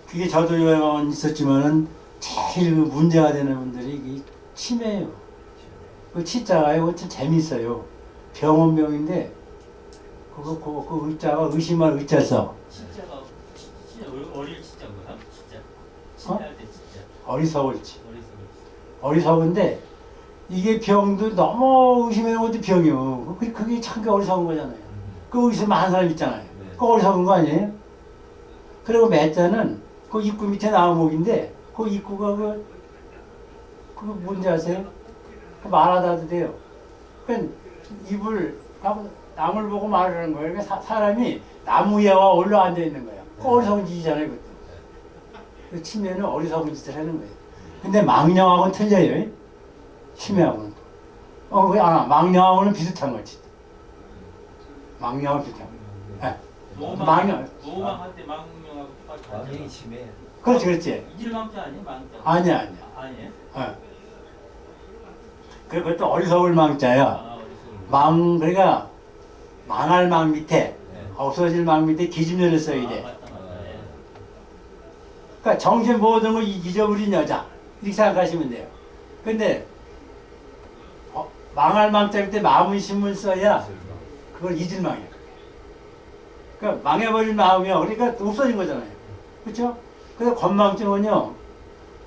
그게 저도 요양원 있었지만은 제일 그 문제가 되는 분들이 이게 치매예요. 그 치자가요, 참 재밌어요. 병원명인데 그 의자가 의심할 의자서. 진짜가 진짜 어릴 진짜인 거야? 진짜. 치매할 때 진짜. 어리석을지. 어리석을지. 어리석은데 이게 병도 너무 의심하는 것도 병이요. 그게 참 어리석은 거잖아요. 그 의심 많은 사람 있잖아요. 그 어리석은 거 아니에요? 그리고 매자는 그 입구 밑에 나무목인데 그 입구가 그거 뭔지 아세요? 말하다도 돼요. 그러니까 입을 남을 보고 말하는 거예요. 그러니까 사람이 나무 위에 올라 앉아 있는 거예요. 그 어리석은 짓이잖아요, 그것도. 그 치매는 어리석은 짓을 하는 거예요. 근데 망령하고는 틀려요. 치매하고는. 망령하고는 비슷한 거지. 망령하고 비슷한 거. 노망할 때 망령하고 망령이 치매. 그렇지. 이질 망자 아니야? 망자? 아니야. 아니에요? 그것도 어리석을 망자야. 어리석을. 그러니까 망할 망 밑에, 네. 없어질 망 밑에 기준을 써야 돼. 맞다. 예. 그러니까 정신 모든 걸 잊어버린 여자, 이렇게 생각하시면 돼요. 근데 망할 망자일 때 마음의 심을 써야 그걸 잊을 망이야. 그러니까 망해버린 마음이요. 그러니까 없어진 거잖아요. 그렇죠? 그래서 건망증은요,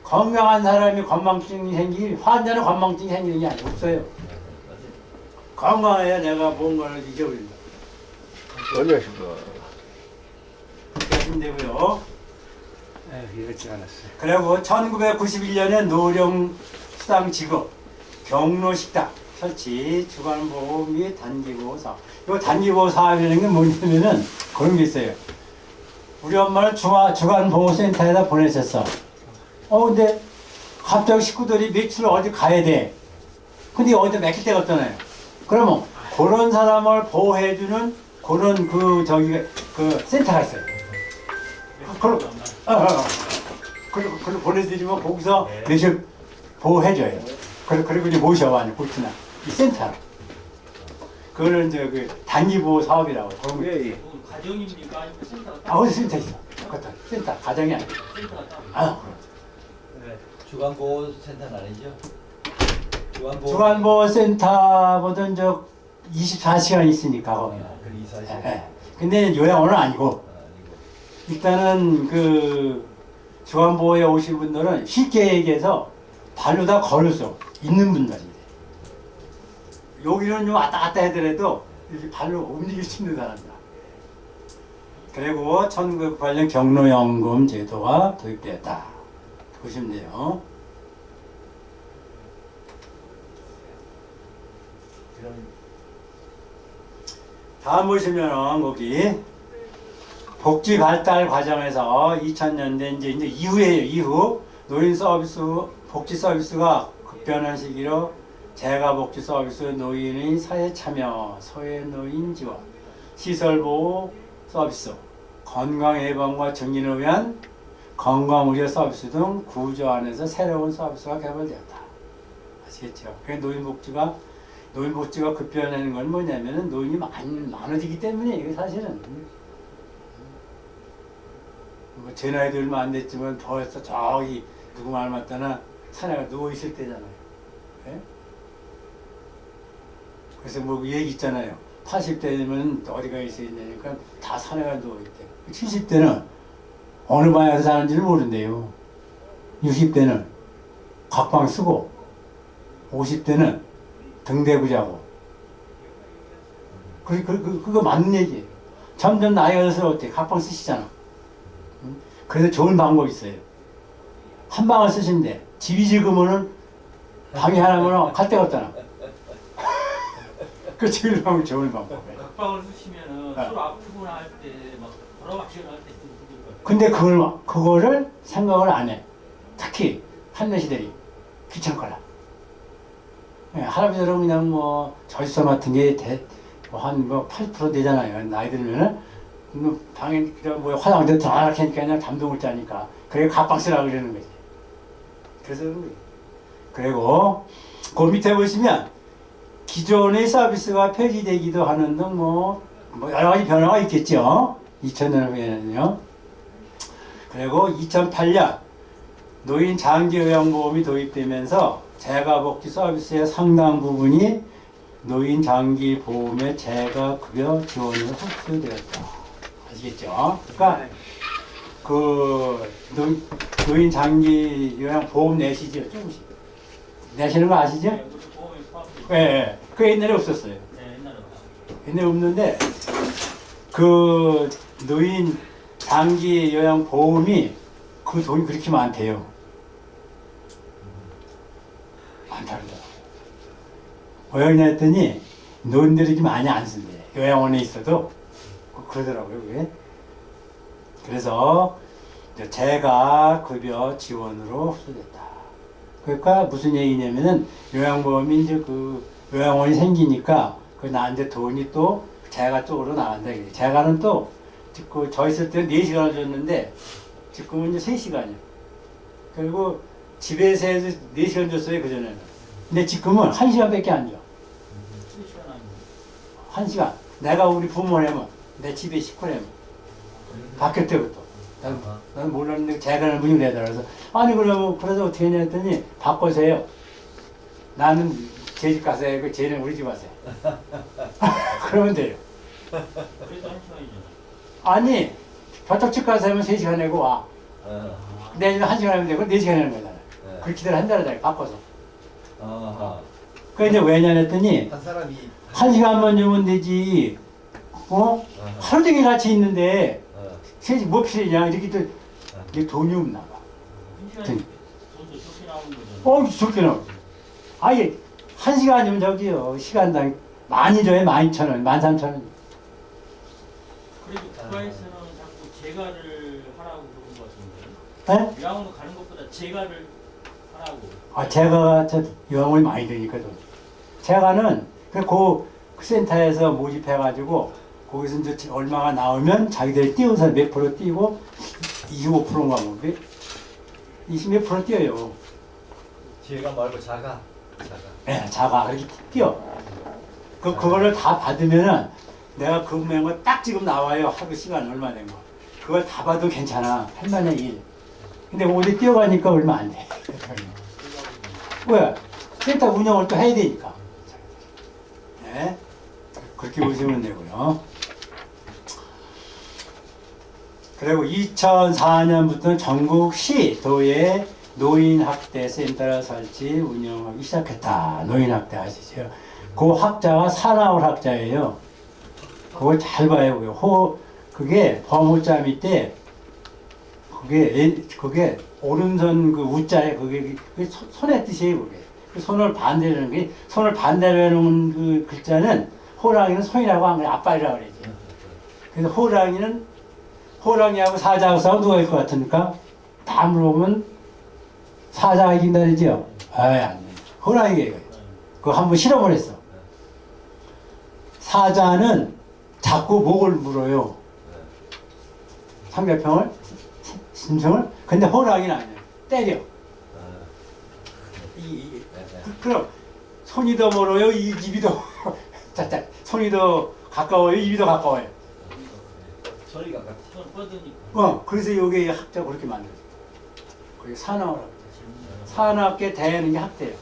건강한 사람이 건망증이 생기지, 환자는 건망증이 생기는 게 아니고 없어요. 건강해야 내가 뭔가를 잊어버린다. 안녕하십니까. 그렇게 하시면 되고요. 이렇지 않았어. 그리고 1991년에 노령수당지급 경로식당 설치 주간보호 및 단기보호 사업. 이 단기보호 사업이라는 게 뭐냐면은 그런 게 있어요. 우리 엄마를 주간보호센터에다 보내셨어. 근데 갑자기 식구들이 며칠 어디 가야 돼. 근데 어디 맡길 데가 없잖아요. 그러면 그런 사람을 보호해주는 그런 그 센터가 있어요. 그걸 보내드리면 거기서 며칠 보호해줘요. 그리고 이제 모셔와요, 골프나 이 센터로. 그거는 이제 그 단기보호 사업이라고. 그런 거. 가정입니까? 아니면 센터가 어디 센터 있어? 그것도 센터 가정이 아니고. 센터가 따로. 주간보호센터는 아니죠? 주간보호센터보다 이제 24시간 있으니까 거기. 그 24시간. 예. 근데 요양원은 아니고. 일단은 그 주간보호에 오신 분들은 쉽게 얘기해서 발로 다 걸을 수 있는 분들이에요. 여기는 좀 왔다 갔다 하더라도 이렇게 발로 움직일 수 있는 사람이다. 그리고 1998년 경로연금 제도가 도입되었다. 보시면 돼요. 다음 보시면은 거기 복지 발달 과정에서 2000년대 이제 이후에요. 이후 노인 서비스 복지 서비스가 급변한 시기로 재가복지 서비스 노인의 사회 참여, 소외노인 지원, 시설 보호 서비스, 건강 예방과 증진을 위한 건강 의료 서비스 등 구조 안에서 새로운 서비스가 개발되었다. 아시겠죠? 그러니까 노인복지가 급변하는 건 뭐냐면은 노인이 많아지기 때문에 이게 사실은 제 나이도 얼마 안 됐지만 벌써 저기 누구 말 맞다나 산에가 누워 있을 때잖아요. 네? 그래서 뭐 얘기 있잖아요. 80대면 어디가 있어야 되니까 다 산에가 누워 있대. 70대는 어느 방에서 사는지를 모른대요. 60대는 각방 쓰고 50대는 등대고 자고. 그거 맞는 얘기예요. 점점 나이가 들어서 어때? 각방 쓰시잖아. 그래서 좋은 방법이 있어요. 한 방을 쓰시면 돼. 집이 지으면은 방이 하나면 갈 데가 없잖아. 그 제일 좋은 방법. 각방을 쓰시면은 서로 아프거나 할 때 막 돌아가시거나 할 때 좀 힘들 것 같아요. 근데 그거를 생각을 안 해. 특히 한여시들이 귀찮거나. 할아버지들은 그냥 뭐 절서 같은 게 한 8% 되잖아요. 나이 들면은 방에 뭐 화장실 들어가라 하니까 그냥 잠도 못 자니까. 그래 각방 쓰라고 그러는 거지. 그래서 그런 거예요. 그리고 그 밑에 보시면 기존의 서비스가 폐지되기도 하는 등 뭐 여러 가지 변화가 있겠죠. 2000년에는요. 그리고 2008년 노인 장기요양보험이 도입되면서 재가복지 서비스의 상당 부분이 노인 장기보험의 재가급여 지원으로 흡수되었다. 아시겠죠? 그러니까 그 노인 장기요양보험 내시죠? 조금씩 내시는 거 아시죠? 네, 우리 보험에 포함되어 네, 그 옛날에 없었어요. 네, 옛날에 없어요. 옛날에 없는데 그 노인 장기 요양 보험이 그 돈이 그렇게 많대요. 많다더라고요. 왜 그러냐 했더니 노인들이 이렇게 많이 안 쓴대. 요양원에 있어도 그러더라고요. 그게. 그래서 재가 급여 지원으로 흡수됐다. 그러니까 무슨 얘기냐면은 요양보험이 이제 그 요양원이 생기니까 그 나한테 돈이 또 재가 쪽으로 나간다. 재가는 또 그 저 있을 때는 4시간을 줬는데 지금은 이제 3시간이요. 그리고 집에서 해서 4시간 줬어요, 그전에는. 근데 지금은 1시간밖에 안 줘. 3시간 아니고 1시간. 내가 우리 부모라면 내 집에 식구라면 바뀔 때부터. 난 몰랐는데 재가는 분이 내더라. 그래서 아니 그래서 어떻게 했냐 했더니 바꿔서요. 나는 제 집 가서 해. 쟤는 우리 집 와서 해. 그러면 돼요. 그래도 1시간이죠. 아니 저쪽 가서 하면 3시간 내고 와. 근데 1시간 하면 되고 4시간 하는 거잖아. 그렇게들 한다잖아요. 바꿔서. 그 이제 왜냐 했더니 한 사람이 1시간만 주면 되지. 하루 종일 같이 있는데 셋이 뭐 필요냐 이렇게 또 이게 돈이 없나 봐. 시간이 돈도 좋게 나오는 거죠. 좋게 나오지. 아예 1시간이면 저기요. 시간당 많이 줘요. 12,000원, 13,000원. 그래도 국가에서는 자꾸 재가를 하라고 그러는 것 같은데. 네? 요양원으로 가는 것보다 재가를 하라고. 제가 저 요양원이 많이 되니까 좀. 제가는 그 센터에서 모집해가지고 거기서 이제 얼마가 나오면 자기들이 띄워서 몇 프로 띄고 25%인가 뭐 20몇 프로 띄어요. 제가 말고 자가. 예, 자가 그렇게 띄어. 그거를 다 받으면은 내가 근무한 거 딱 지금 나와요. 하루 시간 얼마 된 거. 그걸 다 봐도 괜찮아. 8만의 1. 근데 어디 뛰어가니까 얼마 안 돼. 왜? 센터 운영을 또 해야 되니까. 네. 그렇게 보시면 되고요. 그리고 2004년부터 전국 시 도에 노인학대센터를 설치 운영하기 시작했다. 노인학대 아시죠? 그 학자가 사나울 학자예요. 그거 잘 봐요. 그게 범호자 밑에 그게 오른손 그 우자에 그게 손의 뜻이에요. 그게 그 손을 반대로 하는 게 손을 반대로 해놓은 그 글자는 호랑이는 손이라고 안 그래. 앞발이라고 그러지. 그래서 호랑이하고 사자하고 싸우면 누가 이길 것 같습니까? 다 물어보면 사자가 이긴다 그러죠? 아이, 안 돼. 호랑이가 이겨요. 그거 한번 실험을 했어. 사자는 자꾸 목을 물어요. 상대편을, 심성을. 근데 호랑이는 아니에요. 때려. 그럼 손이 더 멀어요? 입이 더 손이 더 가까워요? 입이 더 가까워요? 소리가 같아. 손 뻗으니까. 그래서 여기 학자가 그렇게 만들었어요. 거기 사나우라고. 사나우께 대하는 게 학대예요.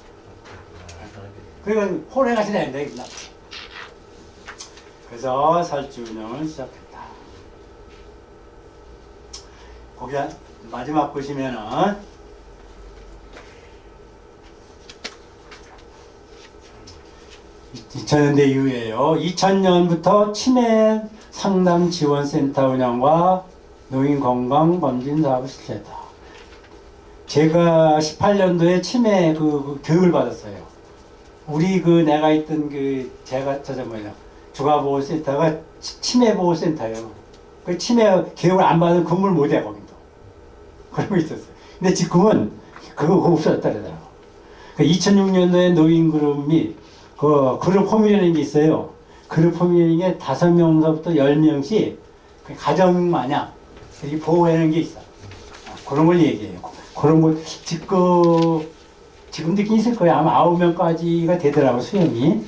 그러니까 호랑이같이 된다. 이게 그래서 설치 운영을 시작했다. 거기 마지막 보시면은 2000년대 이후에요. 2000년부터 치매 상담 지원센터 운영과 노인 건강 검진 사업을 실시했다. 제가 18년도에 치매 그 교육을 받았어요. 우리 내가 있던 주가보호센터가 치매보호센터예요. 그 치매 교육을 안 받으면 근무를 못해 거기도. 그런 거 있었어요. 근데 지금은 그거 없어졌다 그러더라고. 2006년도에 노인 그룹이 그룹 홈이라는 게 있어요. 그룹 홈이라는 게 5명서부터 10명씩 가정 마냥 이렇게 보호하는 게 있어. 그런 걸 얘기해요. 그런 거 지금 듣긴 있을 거예요. 아마 9명까지가 되더라고 수용이.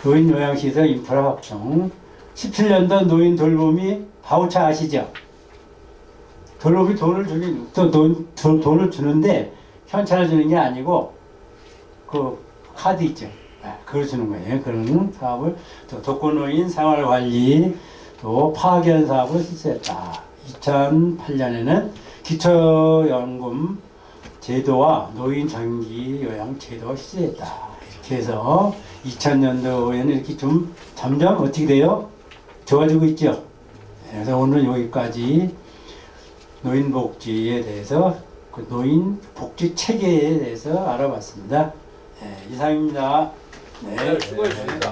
노인 요양시설 인프라 확충. 17년도 노인 돌봄이 바우처 아시죠? 돌봄이 돈을 돈을 주는데 현찰을 주는 게 아니고 그 카드 있죠. 그걸 주는 거예요. 그런 사업을 또 독거노인 생활관리 또 파견 사업을 실시했다. 2008년에는 기초연금 제도와 노인 장기 요양 제도가 실시했다. 이렇게 해서 2000년도에는 이렇게 좀 점점 어떻게 돼요? 좋아지고 있죠. 그래서 오늘 여기까지 노인복지에 대해서 그 노인복지 체계에 대해서 알아봤습니다. 네, 이상입니다. 네, 수고했습니다.